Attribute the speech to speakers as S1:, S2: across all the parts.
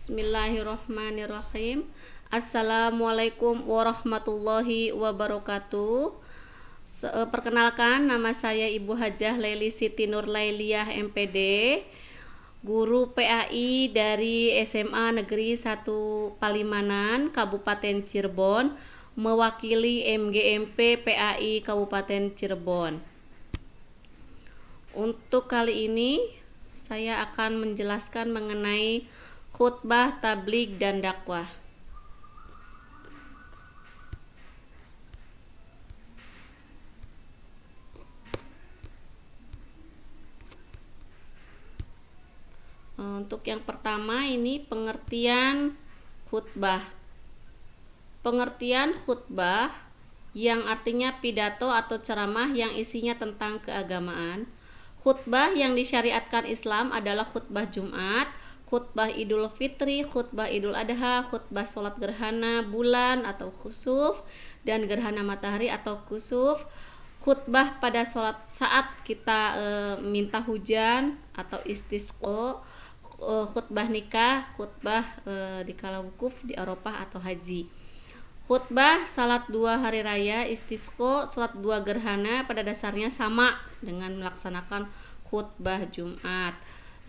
S1: Bismillahirrahmanirrahim. Assalamualaikum warahmatullahi wabarakatuh. Perkenalkan, nama saya Ibu Hajah Leli Siti Nur Lailiyah MPD, guru PAI dari SMA Negeri 1 Palimanan, Kabupaten Cirebon, mewakili MGMP PAI Kabupaten Cirebon. Untuk kali ini saya akan menjelaskan mengenai khutbah, tabligh, dan dakwah. Untuk yang pertama ini pengertian khutbah. Pengertian khutbah yang artinya pidato atau ceramah yang isinya tentang keagamaan. Khutbah yang disyariatkan Islam adalah khutbah Jumat, khutbah Idul Fitri, khutbah Idul Adha, khutbah sholat gerhana bulan atau khusuf, dan gerhana matahari atau kusuf, khutbah pada sholat saat kita minta hujan atau istisqa, khutbah nikah, khutbah di kala wukuf di Arafah atau haji. Khutbah salat 2 hari raya, istisqa, salat 2 gerhana pada dasarnya sama dengan melaksanakan khutbah Jumat.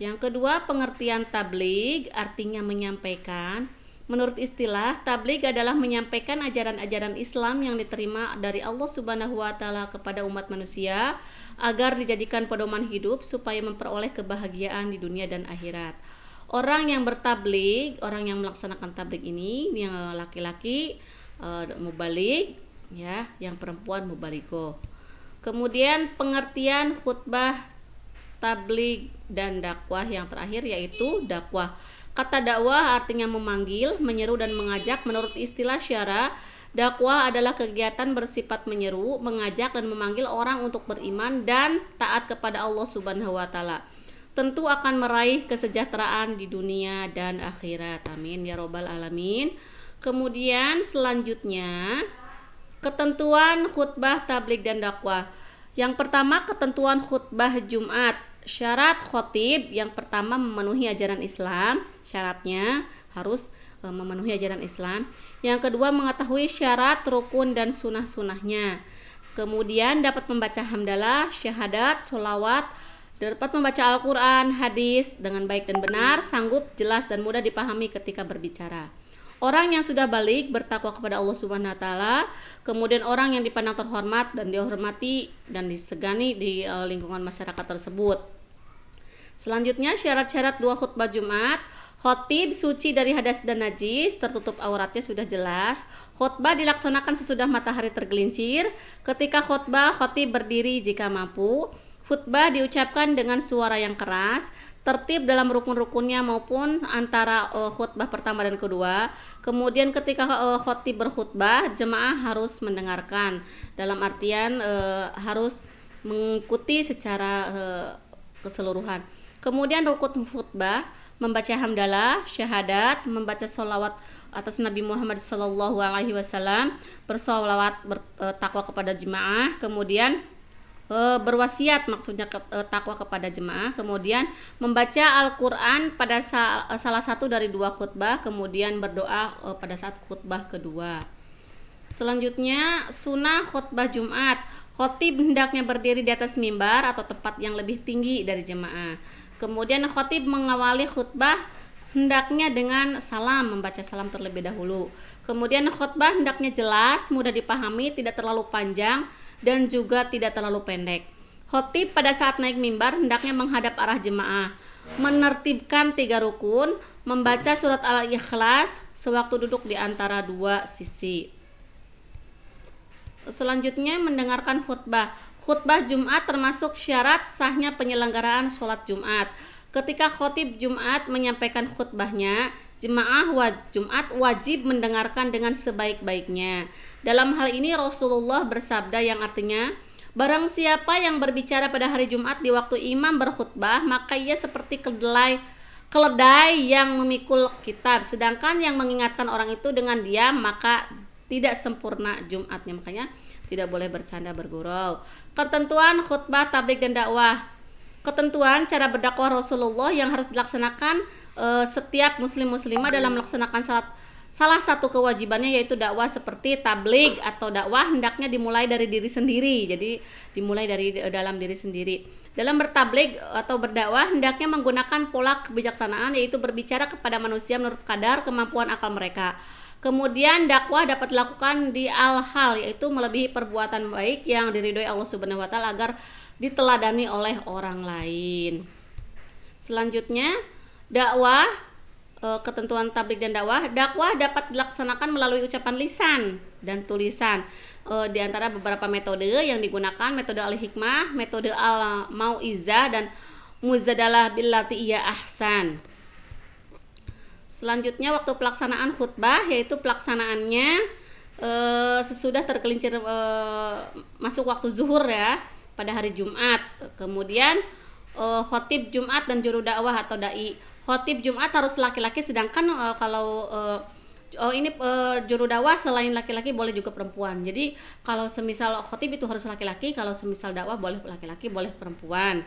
S1: Yang kedua, pengertian tabligh artinya menyampaikan. Menurut istilah, tabligh adalah menyampaikan ajaran-ajaran Islam yang diterima dari Allah Subhanahu wa taala kepada umat manusia agar dijadikan pedoman hidup supaya memperoleh kebahagiaan di dunia dan akhirat. Orang yang bertabligh, orang yang melaksanakan tabligh ini yang laki-laki mubaligh, ya, yang perempuan mubalighah. Kemudian pengertian khutbah, tabligh, dan dakwah yang terakhir yaitu dakwah. Kata dakwah artinya memanggil, menyeru, dan mengajak. Menurut istilah syara, dakwah adalah kegiatan bersifat menyeru, mengajak, dan memanggil orang untuk beriman dan taat kepada Allah Subhanahu wa taala. Tentu akan meraih kesejahteraan di dunia dan akhirat. Amin ya robbal alamin. Kemudian selanjutnya ketentuan khutbah, tabligh, dan dakwah. Yang pertama, ketentuan khutbah Jumat. Syarat khotib yang pertama memenuhi ajaran Islam. Syaratnya harus memenuhi ajaran Islam. Yang kedua, mengetahui syarat, rukun, dan sunah-sunahnya. Kemudian dapat membaca hamdalah, syahadat, sholawat, dapat membaca Al-Quran, hadis dengan baik dan benar, sanggup, jelas, dan mudah dipahami ketika berbicara. Orang yang sudah balik bertakwa kepada Allah Subhanahu wa taala, kemudian orang yang dipandang terhormat dan dihormati dan disegani di lingkungan masyarakat tersebut. Selanjutnya, syarat-syarat 2 khutbah Jumat. Khotib suci dari hadas dan najis, tertutup auratnya sudah jelas. Khutbah dilaksanakan sesudah matahari tergelincir. Ketika khutbah, khotib berdiri jika mampu. Khutbah diucapkan dengan suara yang keras. Tertib dalam rukun-rukunnya maupun antara khutbah pertama dan kedua. Kemudian ketika khotib berkhutbah, jemaah harus mendengarkan, dalam artian harus mengikuti secara keseluruhan. Kemudian rukun khutbah, membaca hamdalah, syahadat, membaca sholawat atas Nabi Muhammad SAW, bersolawat, bertakwa kepada jemaah, kemudian berwasiat, maksudnya takwa kepada jemaah, kemudian membaca Al-Quran pada salah satu dari 2 khutbah, kemudian berdoa pada saat khutbah kedua. Selanjutnya, sunnah khutbah Jumat. Khotib hendaknya berdiri di atas mimbar atau tempat yang lebih tinggi dari jemaah. Kemudian khotib mengawali khutbah hendaknya dengan salam, membaca salam terlebih dahulu. Kemudian khutbah hendaknya jelas, mudah dipahami, tidak terlalu panjang dan juga tidak terlalu pendek. Khotib pada saat naik mimbar hendaknya menghadap arah jemaah, menertibkan 3 rukun, membaca surat Al-Ikhlas sewaktu duduk di antara 2 sisi. Selanjutnya, mendengarkan khutbah. Khutbah Jumat termasuk syarat sahnya penyelenggaraan sholat Jumat. Ketika khotib Jumat menyampaikan khutbahnya, jemaah Jumat wajib mendengarkan dengan sebaik-baiknya. Dalam hal ini Rasulullah bersabda yang artinya, barang siapa yang berbicara pada hari Jumat di waktu imam berkhutbah, maka ia seperti keledai yang memikul kitab, sedangkan yang mengingatkan orang itu dengan diam, maka tidak sempurna Jumatnya. Makanya tidak boleh bercanda bergurau. Ketentuan khutbah, tabligh, dan dakwah. Ketentuan cara berdakwah Rasulullah yang harus dilaksanakan setiap muslim-muslimah dalam melaksanakan salah satu kewajibannya yaitu dakwah seperti tabligh atau dakwah hendaknya dimulai dari diri sendiri. Jadi dimulai dari dalam diri sendiri. Dalam bertabligh atau berdakwah hendaknya menggunakan pola kebijaksanaan yaitu berbicara kepada manusia menurut kadar kemampuan akal mereka. Kemudian dakwah dapat dilakukan di al-hal yaitu melebihi perbuatan baik yang diridhoi Allah Subhanahu wa taala agar diteladani oleh orang lain. Selanjutnya, dakwah ketentuan tabligh dan dakwah dapat dilaksanakan melalui ucapan lisan dan tulisan. Di antara beberapa metode yang digunakan, metode al-hikmah, metode al-mau'izah, dan muzadalah billati iya ahsan. Selanjutnya, waktu pelaksanaan khutbah yaitu pelaksanaannya sesudah tergelincir masuk waktu zuhur ya pada hari Jumat. Kemudian khotib Jumat dan juru dakwah atau dai. Khotib Jumat harus laki-laki, sedangkan juru dakwah selain laki-laki boleh juga perempuan. Jadi kalau semisal khotib itu harus laki-laki, kalau semisal dakwah boleh laki-laki, boleh perempuan.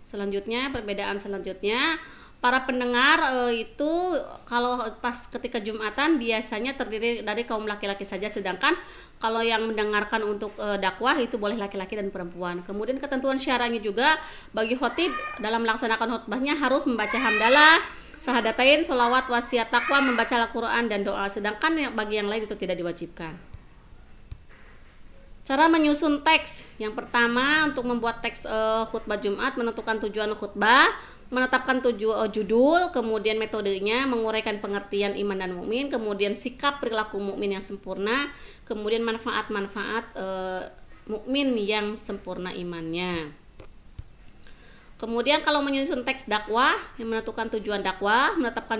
S1: Selanjutnya, perbedaan selanjutnya, para pendengar itu kalau pas ketika Jumatan biasanya terdiri dari kaum laki-laki saja, sedangkan kalau yang mendengarkan untuk dakwah itu boleh laki-laki dan perempuan. Kemudian ketentuan syara'nya juga bagi khotib dalam melaksanakan khutbahnya harus membaca hamdalah, sahadatain, sholawat, wasiat taqwa, membaca Al-Quran dan doa, sedangkan bagi yang lain itu tidak diwajibkan. Cara menyusun teks. Yang pertama, untuk membuat teks khutbah Jumat, menentukan tujuan khutbah, menetapkan judul, kemudian metodenya, menguraikan pengertian iman dan mukmin, kemudian sikap perilaku mukmin yang sempurna, kemudian manfaat-manfaat mukmin yang sempurna imannya. Kemudian kalau menyusun teks dakwah, yang menentukan tujuan dakwah, menetapkan